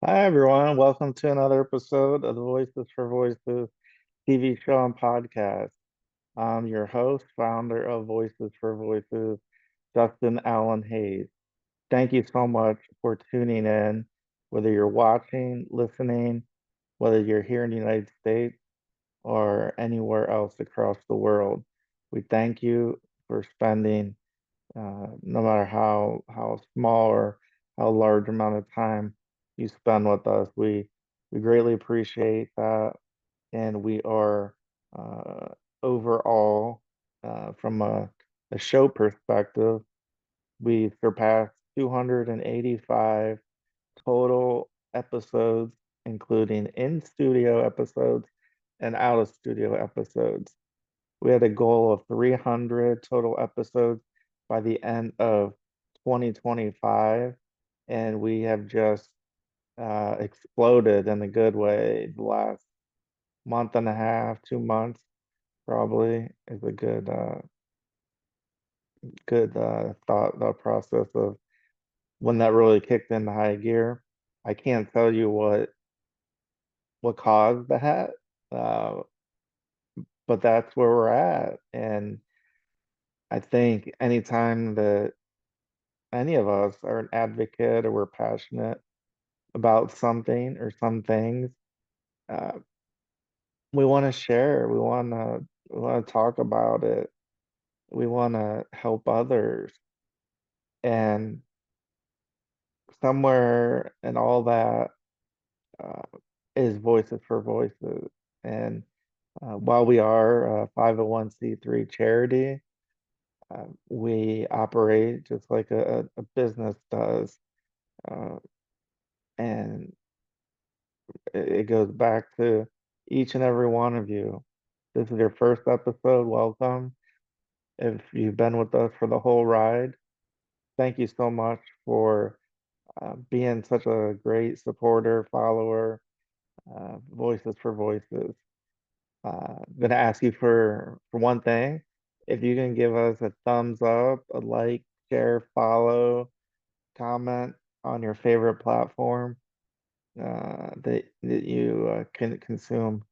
Hi, everyone. Welcome to another episode of the Voices for Voices TV show and podcast. I'm your host, founder of Voices for Voices, Justin Allen Hayes. Thank you so much for tuning in, whether you're watching, listening, whether you're here in the United States or anywhere else across the world. We thank you for spending no matter how small or how large amount of time you spend with us. We greatly appreciate that, and we are uh, overall from a show perspective, we surpassed 285 total episodes, including in studio episodes and out of studio episodes. We had a goal of 300 total episodes by the end of 2025, and we have just exploded in a good way. The last month and a half, 2 months probably is a good thought process of when that really kicked into high gear. I can't tell you what caused that, uh, but that's where we're at. And I think anytime that any of us are an advocate or we're passionate about something or some things, uh, we want to share. We want to talk about it. We want to help others. And somewhere in all that uh, is Voices for Voices. And while we are a 501(c)(3) charity, we operate just like a business does. Uh, and it goes back to each and every one of you. This is your first episode. Welcome. If you've been with us for the whole ride, thank you so much for being such a great supporter, follower, Voices for Voices. I'm going to ask you for one thing. If you can give us a thumbs up, a like, share, follow, comment on your favorite platform that you can consume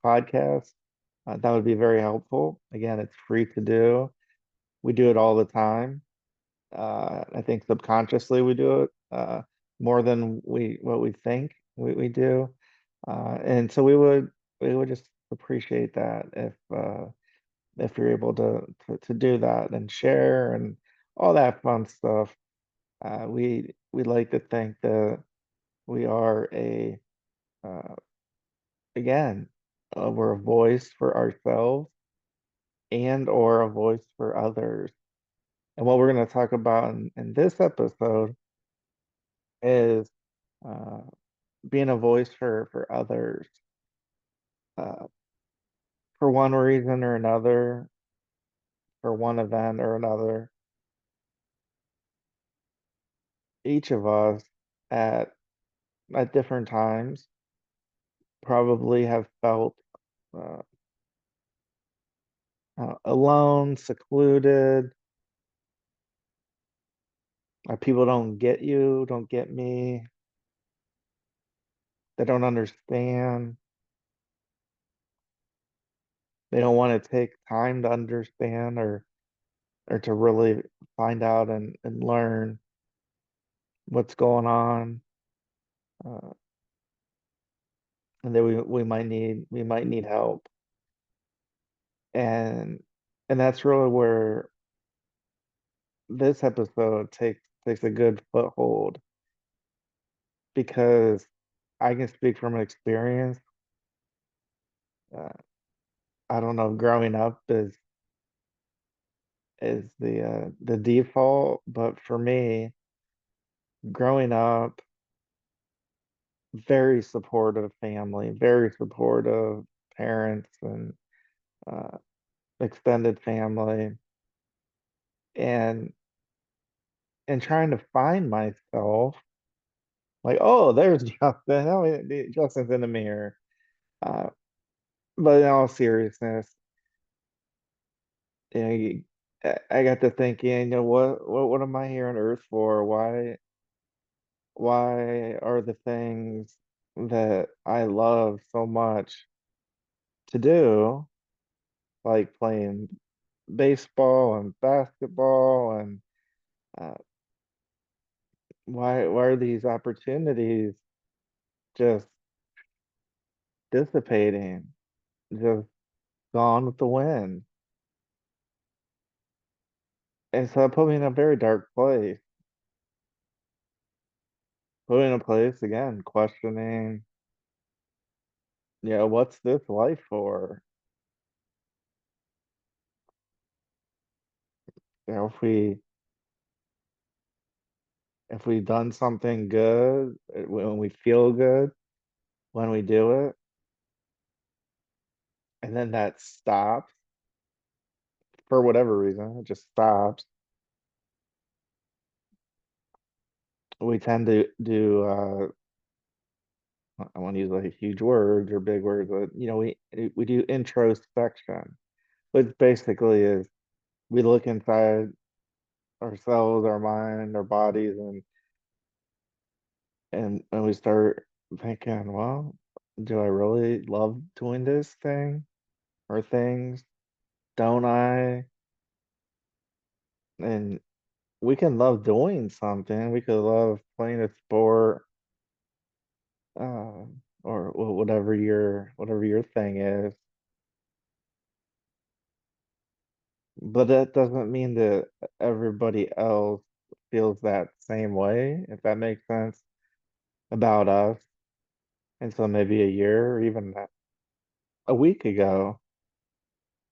podcasts. That would be very helpful. Again, it's free to do. We do it all the time. I think subconsciously we do it more than what we think we do. And so we would just appreciate that if you're able to do that and share and all that fun stuff. We like to think that we are a uh, again we're a voice for ourselves and or a voice for others. And what we're going to talk about in this episode is uh, being a voice for others uh, for one reason or another, for one event or another. Each of us at at different times probably have felt uh, alone, secluded. People don't get you, don't get me. They don't understand. They don't want to take time to understand or to really find out and learn what's going on. Uh, and that we might need help. And and that's really where this episode takes a good foothold because I can speak from experience. Uh, I don't know, growing up is the default, but for me, growing up, very supportive family, very supportive parents and uh, extended family, and trying to find myself, like, oh, there's Justin. Oh, Justin's in the mirror. Uh, but in all seriousness, you know, I got to thinking, what am I here on Earth for? why are the things that I love so much to do, like playing baseball and basketball, and uh, why are these opportunities just dissipating, just gone with the wind? And so it put me in a very dark place. Put me in a place again, questioning, what's this life for? You know, if we've done something good, when we feel good when we do it, and then that stops for whatever reason, it just stops. We tend to do, I want to use like huge words or big words, but we do introspection, which basically is we look inside ourselves, our mind, our bodies, and we start thinking, well, do I really love doing this thing or things? Don't I? And we can love doing something. We could love playing a sport, or whatever your thing is. But that doesn't mean that everybody else feels that same way, if that makes sense, about us. And so maybe a year or even a week ago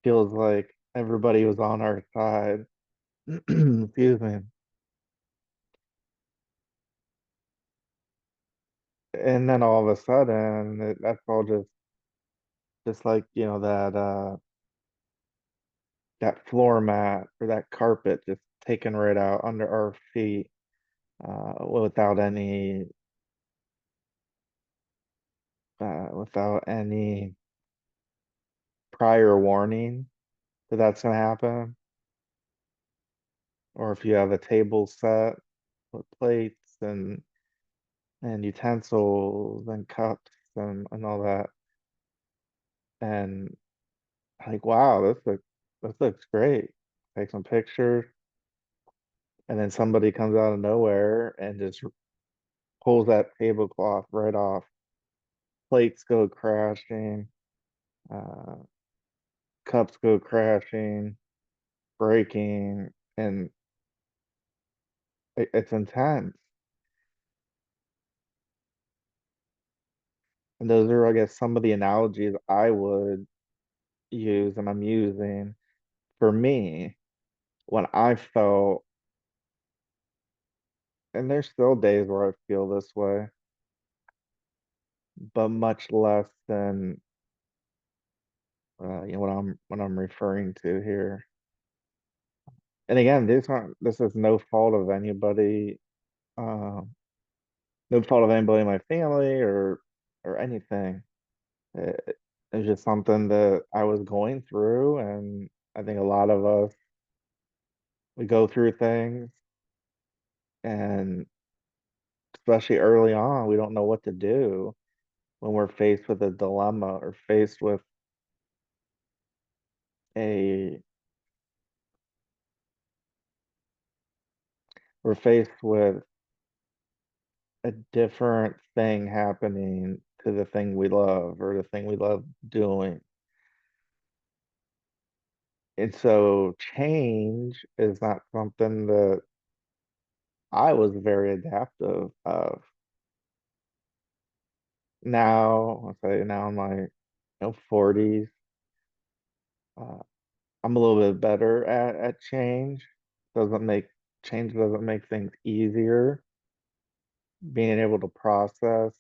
feels like everybody was on our side. Excuse me. And then all of a sudden, that's all just like, that floor mat or that carpet just taken right out under our feet, without any prior warning that that's going to happen. Or if you have a table set with plates and utensils and cups and all that, and like, wow, this looks great. Take some pictures, and then somebody comes out of nowhere and just pulls that tablecloth right off. Plates go crashing, uh, cups go crashing, breaking, and it's intense. And those are, I guess, some of the analogies I would use and I'm using for me when I felt, and there's still days where I feel this way, but much less than what I'm referring to here. And again, this is no fault of anybody, um, no fault of anybody in my family or anything. It, it's just something that I was going through, and I think a lot of us we go through things, and especially early on, we don't know what to do when we're faced with a dilemma or a we're faced with a different thing happening to the thing we love or the thing we love doing. And so change is not something that I was very adaptive of. Now, I say now in my 40s, uh, I'm a little bit better at change. Doesn't make Change doesn't make things easier. Being able to process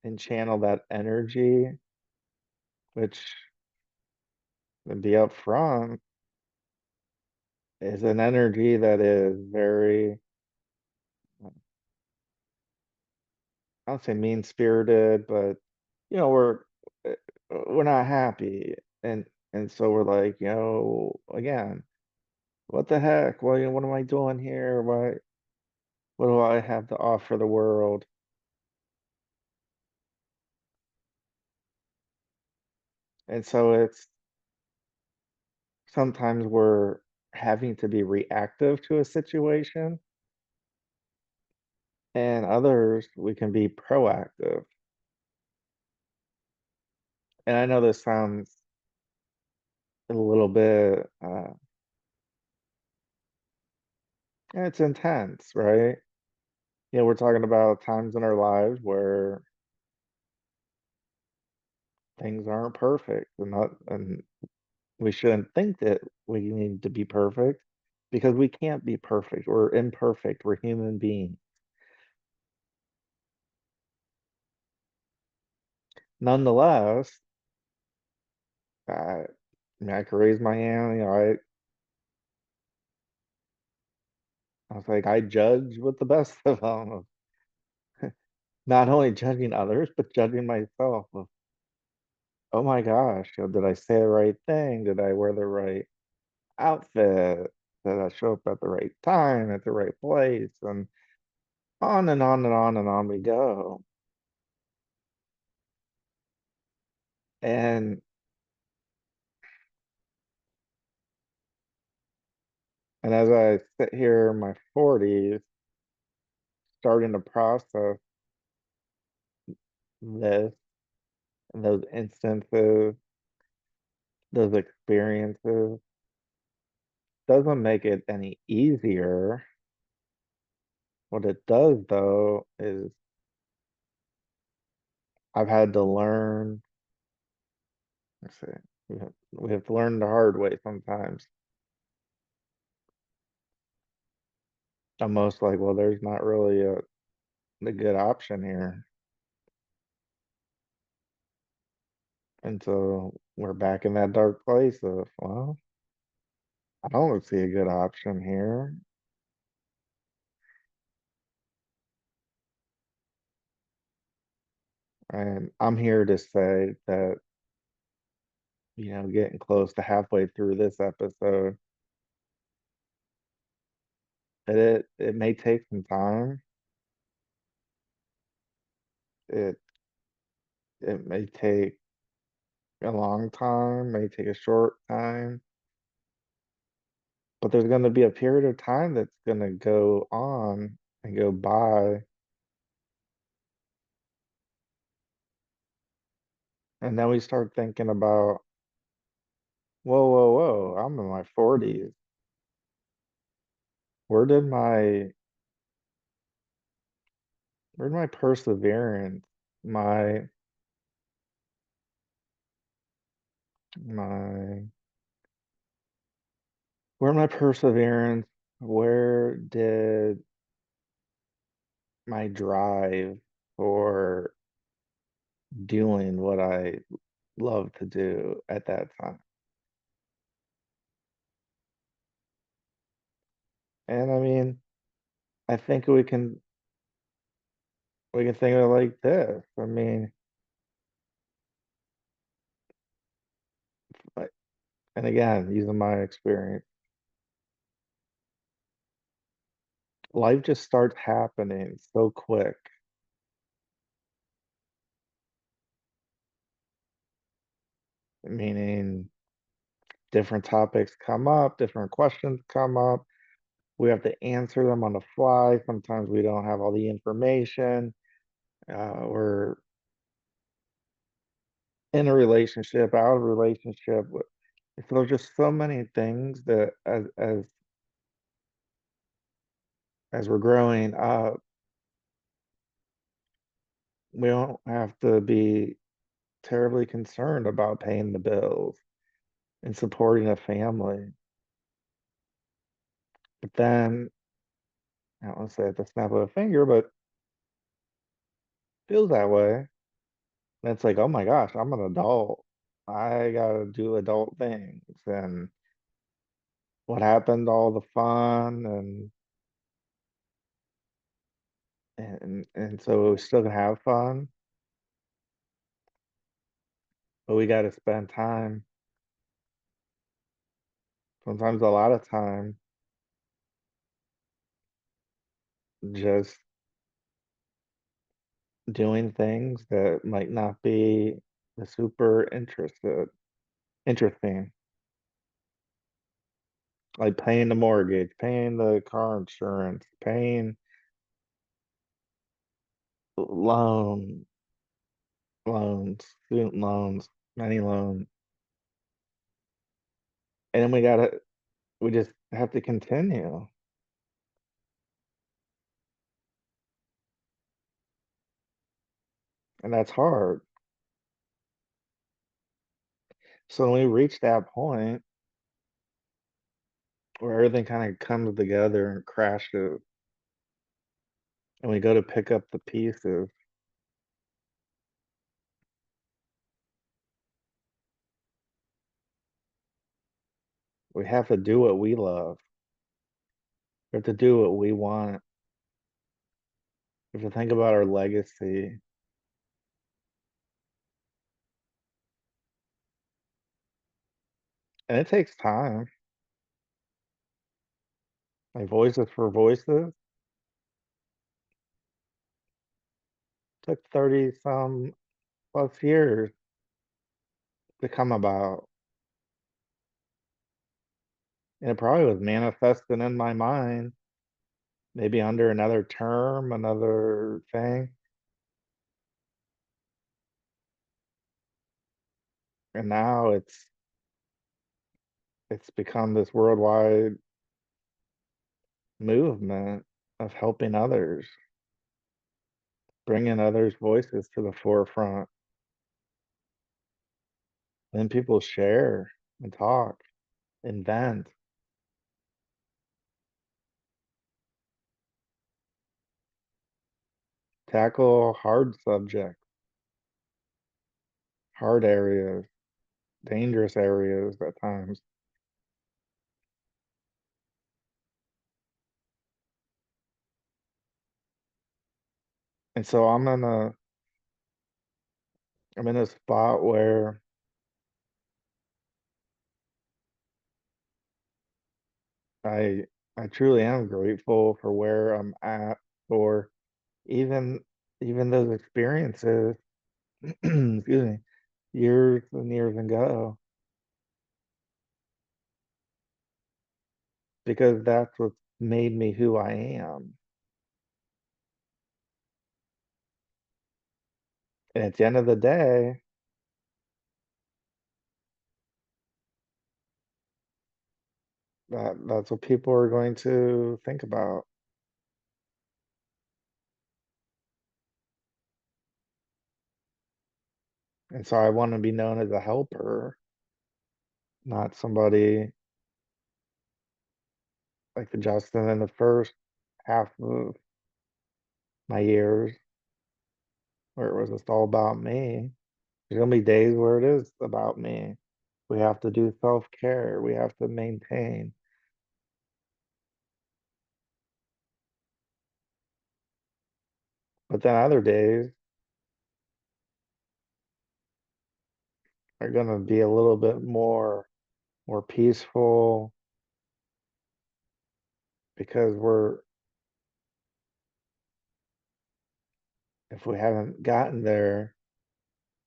and channel that energy, which, to be upfront, is an energy that is very, I don't say mean spirited, but uh, we're not happy, and so we're like, again, what the heck? What am I doing here? What do I have to offer the world? And so it's sometimes we're having to be reactive to a situation, and others we can be proactive. And I know this sounds a little bit, it's intense, right? We're talking about times in our lives where things aren't perfect, and we shouldn't think that we need to be perfect because we can't be perfect. We're imperfect. We're human beings. Nonetheless, I I could raise my hand. I was like, I judge with the best of them, not only judging others, but judging myself. Of, oh my gosh, did I say the right thing? Did I wear the right outfit? Did I show up at the right time, at the right place? And on and on and on and on we go. And and as I sit here in my 40s, starting to process this and those instances, those experiences, doesn't make it any easier. What it does, though, is I've had to learn. Let's see, we have to learn the hard way sometimes. Almost like, well, there's not really a good option here. And so we're back in that dark place of, well, I don't see a good option here. And I'm here to say that, getting close to halfway through this episode, that it may take some time. It it may take a long time, may take a short time, but there's gonna be a period of time that's gonna go on and go by, and then we start thinking about, whoa, whoa, whoa, I'm in my 40s. Where did my perseverance, my my where my perseverance, where did my drive for doing what I love to do at that time? And I mean, I think we can think of it like this. I mean, like, and again, using my experience, life just starts happening so quick, meaning different topics come up, different questions come up. We have to answer them on the fly. Sometimes we don't have all the information. We're in a relationship, out of a relationship. So there's just so many things that as we're growing up, we don't have to be terribly concerned about paying the bills and supporting a family. But then, I don't want to say at the snap of a finger, but feels that way. And it's like, oh my gosh, I'm an adult. I gotta do adult things. And what happened to all the fun and so we still can have fun, but we gotta spend time Sometimes a lot of time just doing things that might not be the super interesting, like paying the mortgage, paying the car insurance, paying loan loans, student loans, many loans. And then we just have to continue. And that's hard. So when we reach that point where everything kind of comes together and crashes, and we go to pick up the pieces, we have to do what we love. We have to do what we want. We have to think about our legacy. And it takes time. Like Voices for Voices took 30 some plus years to come about. And it probably was manifesting in my mind, maybe under another term, another thing. And now it's become this worldwide movement of helping others, bringing others' voices to the forefront. Then people share and talk, invent, tackle hard subjects, hard areas, dangerous areas at times. And so I'm in a spot where I I truly am grateful for where I'm at, for even even those experiences, excuse me, years and years ago, because that's what made me who I am. And at the end of the day, that's what people are going to think about. And so I want to be known as a helper, not somebody like the Justin in the first half of my years where it was just all about me. There's gonna be days where it is about me. We have to do self-care. We have to maintain. But then other days are gonna be a little bit more peaceful because if we haven't gotten there,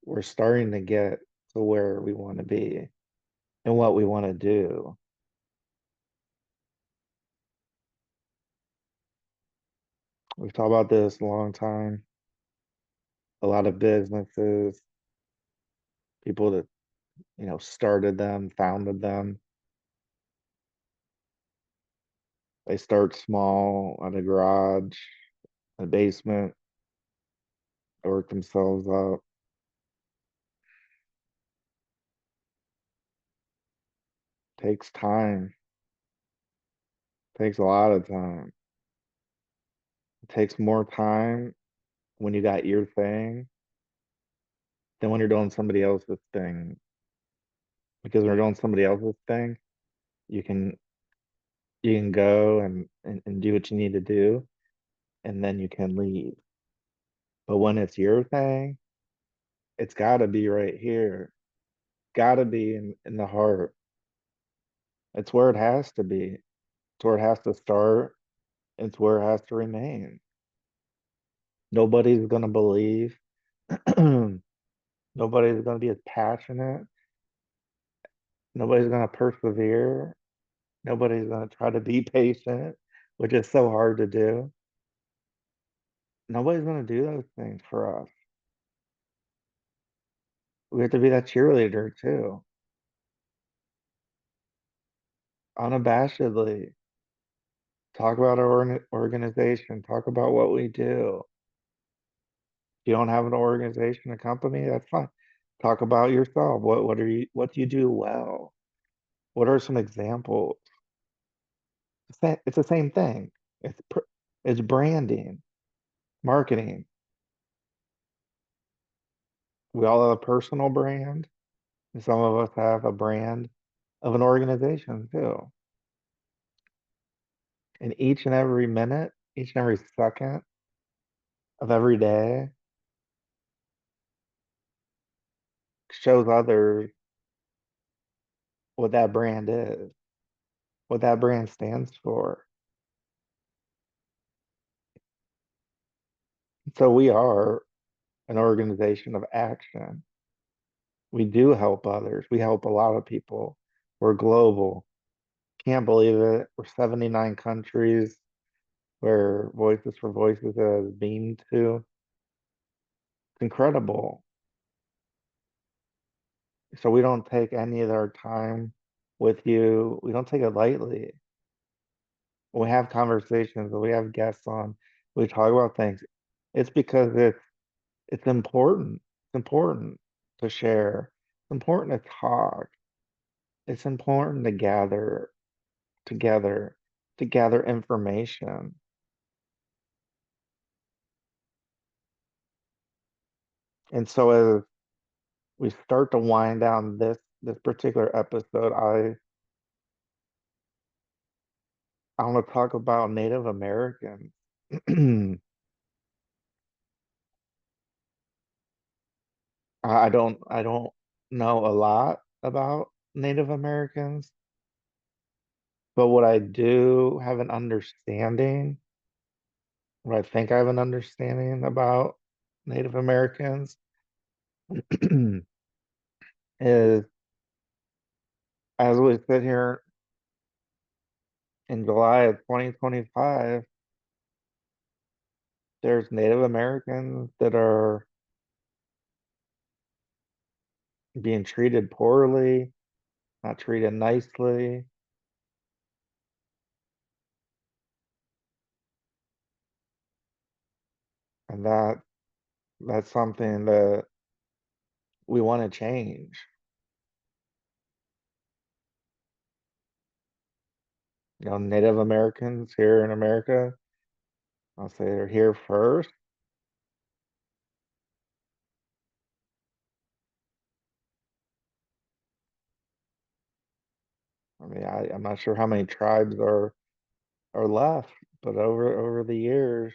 we're starting to get to where we want to be and what we want to do. We've talked about this a long time. A lot of businesses, people that, started them, founded them, they start small on a garage, a basement, they work themselves up. Takes time, takes a lot of time. It takes more time when you got your thing than when you're doing somebody else's thing. Because when you're doing somebody else's thing, you can you can go and do what you need to do, and then you can leave. But when it's your thing, it's got to be right here. Got to be in the heart. It's where it has to be. It's where it has to start. It's where it has to remain. Nobody's gonna believe. Nobody's gonna be as passionate. Nobody's gonna persevere. Nobody's gonna try to be patient, which is so hard to do. Nobody's gonna do those things for us. We have to be that cheerleader too, unabashedly. Talk about our organization. Talk about what we do. If you don't have an organization, a company, that's fine. Talk about yourself. What do you do well? What are some examples? It's the same thing. It's branding, marketing. We all have a personal brand, and some of us have a brand of an organization too. And each and every minute, each and every second of every day shows others what that brand is, what that brand stands for. So we are an organization of action. We do help others. We help a lot of people. We're global. Can't believe it. We're 79 countries where Voices for Voices has beamed to. It's incredible. So we don't take any of our time with you. We don't take it lightly. When we have conversations, when we have guests on, we talk about things. It's because it's important. It's important to share. It's important to talk. It's important to gather together, to gather information. And so as we start to wind down this particular episode, I want to talk about Native Americans. I don't know a lot about Native Americans, but what I do have an understanding, what I think I have an understanding about Native Americans is as we sit here in July of 2025, there's Native Americans that are being treated poorly, not treated nicely, and that's something that we want to change. Native Americans here in America, I'll say they're here first. I mean, I'm not sure how many tribes are left, but over the years,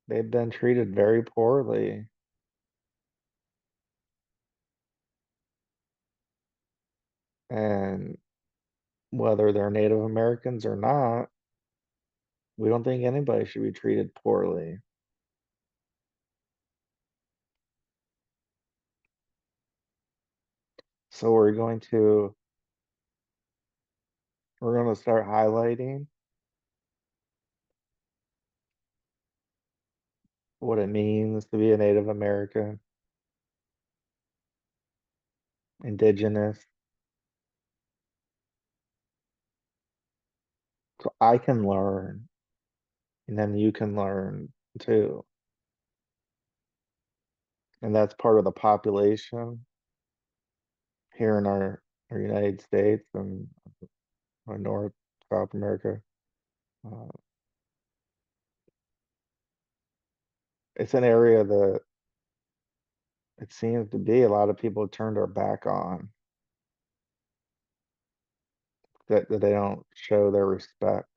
they've been treated very poorly. And whether they're Native Americans or not, we don't think anybody should be treated poorly. So we're going to start highlighting what it means to be a Native American, indigenous, so I can learn and then you can learn too. And that's part of the population here in our United States and our North, South America. Uh, it's an area that it seems to be a lot of people turned their back on, that they don't show their respect.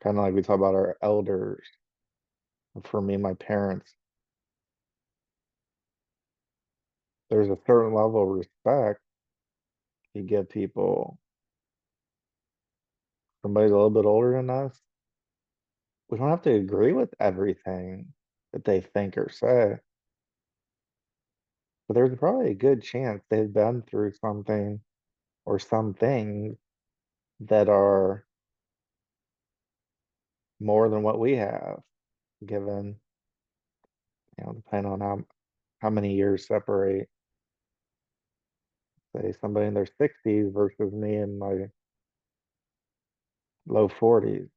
Kind of like we talk about our elders. For me, my parents, there's a certain level of respect you give people. Somebody's a little bit older than us. We don't have to agree with everything that they think or say, but there's probably a good chance they've been through something or some things that are more than what we have, given, depending on how many years separate, say, somebody in their 60s versus me in my low 40s.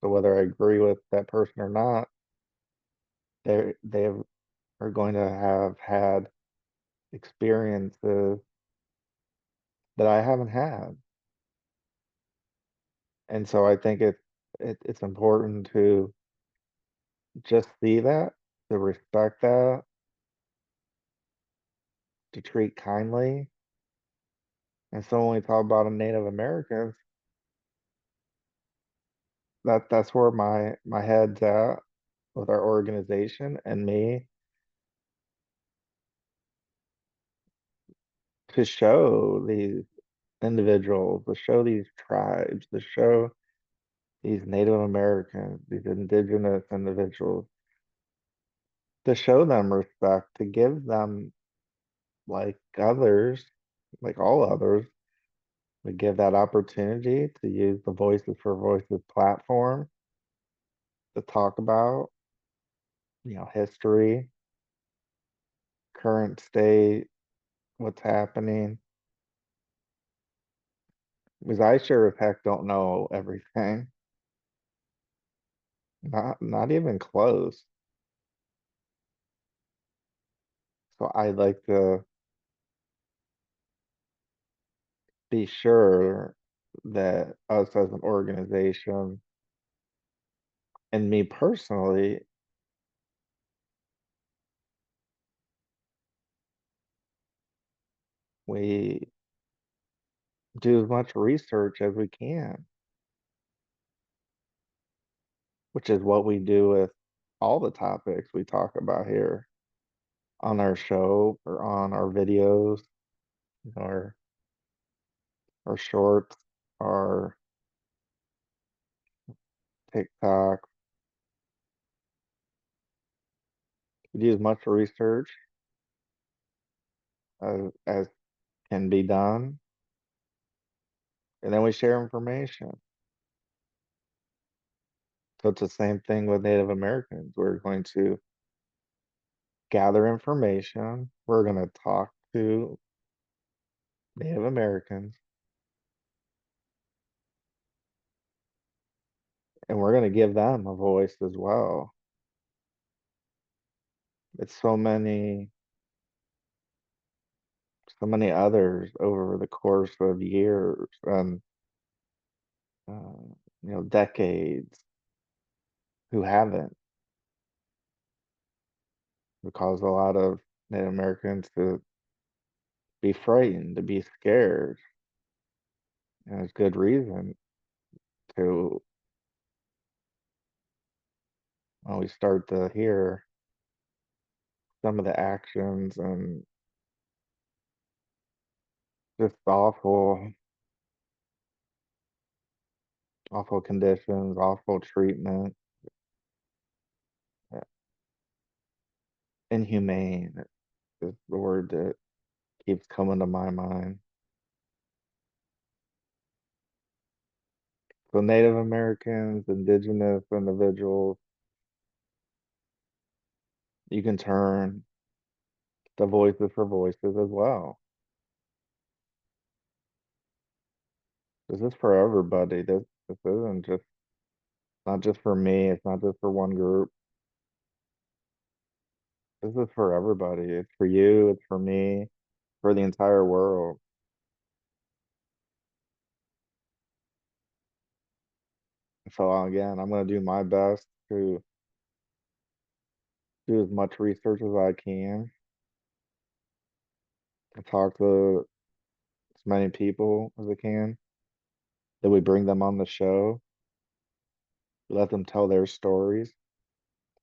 So whether I agree with that person or not, they are going to have had experiences that I haven't had. And so I think it's important to just see that, to respect that, to treat kindly. And so when we talk about a Native Americans, that's where my head's at with our organization and me, to show these individuals, to show these tribes, to show these Native Americans, these indigenous individuals, to show them respect, to give them, like others, like all others, to give that opportunity to use the Voices for Voices platform to talk about, history, current state, what's happening. Because I sure as heck don't know everything. Not even close. So I'd like to be sure that us as an organization and me personally, we do as much research as we can, which is what we do with all the topics we talk about here on our show or on our videos, or our shorts, our TikTok. We do as much research as can be done, and then we share information. So it's the same thing with Native Americans. We're going to gather information. We're going to talk to Native Americans, and we're going to give them a voice as well. It's so many others over the course of years and decades who haven't, who caused a lot of Native Americans to be frightened, to be scared. And there's good reason to, when we start to hear some of the actions and just awful conditions, awful treatment, uh, inhumane is the word that keeps coming to my mind. So Native Americans, indigenous individuals, you can turn to Voices for Voices as well. This is for everybody. This isn't just not just for me. It's not just for one group. This is for everybody. It's for you. It's for me. For the entire world. So again, I'm gonna do my best to do as much research as I can and talk to as many people as I can. That we bring them on the show, let them tell their stories,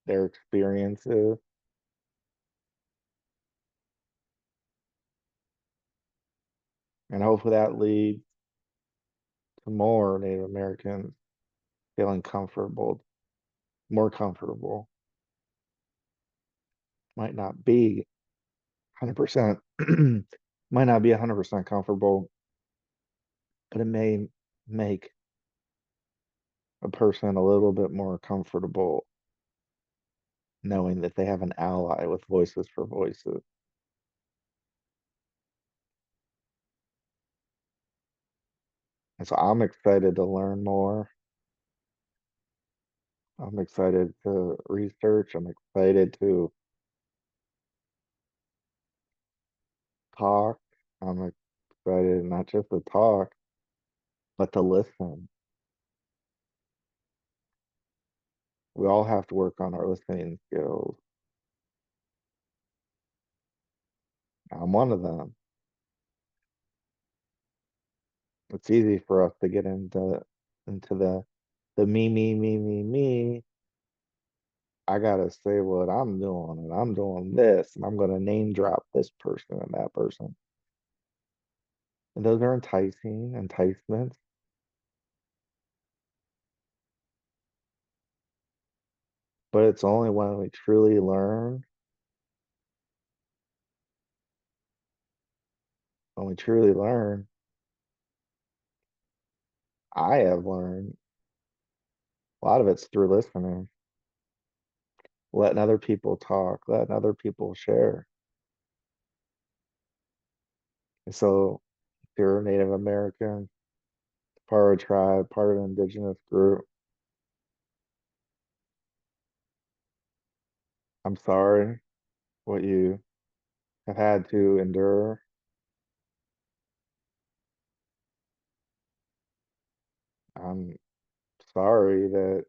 their experiences, And hopefully that leads to more Native Americans feeling comfortable, more comfortable. Might not be 100%, might not be 100% comfortable, but it may make a person a little bit more comfortable knowing that they have an ally with Voices for Voices. And so I'm excited to learn more. I'm excited to research. I'm excited to talk. I'm excited not just to talk, but to listen. We all have to work on our listening skills. I'm one of them. It's easy for us to get into the me. I gotta say what I'm doing, and I'm doing this, and I'm gonna name drop this person and that person. And those are enticements, but it's only when we truly learn, I have learned a lot of it's through listening, letting other people talk, letting other people share. And so if you're a Native American, part of a tribe, part of an indigenous group, I'm sorry what you have had to endure. I'm sorry that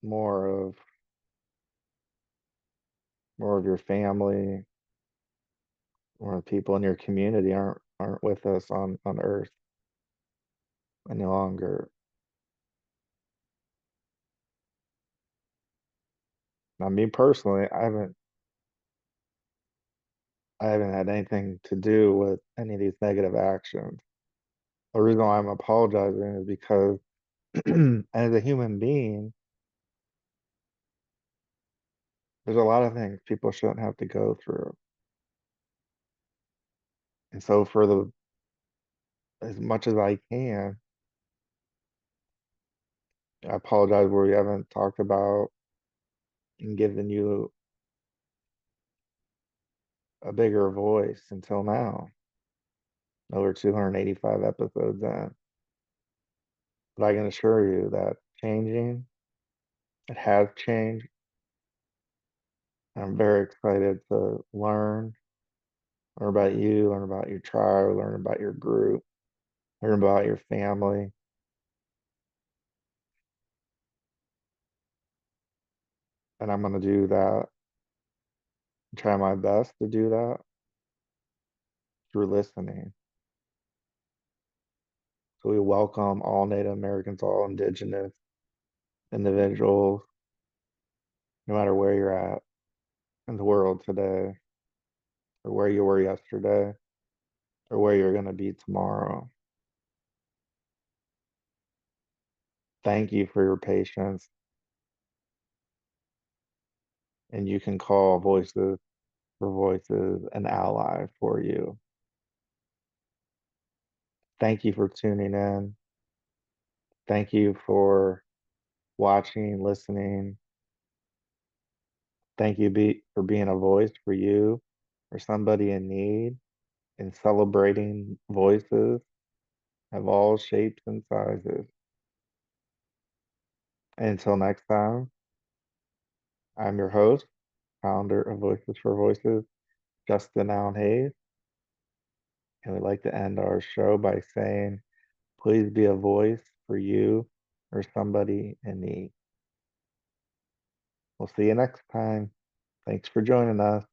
more of more of your family or people in your community aren't with us on Earth any longer. Now, me personally, I haven't had anything to do with any of these negative actions. The reason why I'm apologizing is because as a human being, there's a lot of things people shouldn't have to go through. And so for the as much as I can, I apologize where we haven't talked about and given you a bigger voice until now, over 285 episodes in. But I can assure you that changing, it has changed. I'm very excited to learn about you, learn about your tribe, learn about your group, learn about your family. And I'm going to do that, try my best to do that through listening. So we welcome all Native Americans, all Indigenous individuals, no matter where you're at in the world today, or where you were yesterday, or where you're going to be tomorrow. Thank you for your patience. And you can call Voices for Voices an ally for you. Thank you for tuning in. Thank you for watching, listening. Thank you for being a voice for you or somebody in need and celebrating voices of all shapes and sizes. And until next time, I'm your host, founder of Voices for Voices, Justin Allen Hayes. And we'd like to end our show by saying, please be a voice for you or somebody in need. We'll see you next time. Thanks for joining us.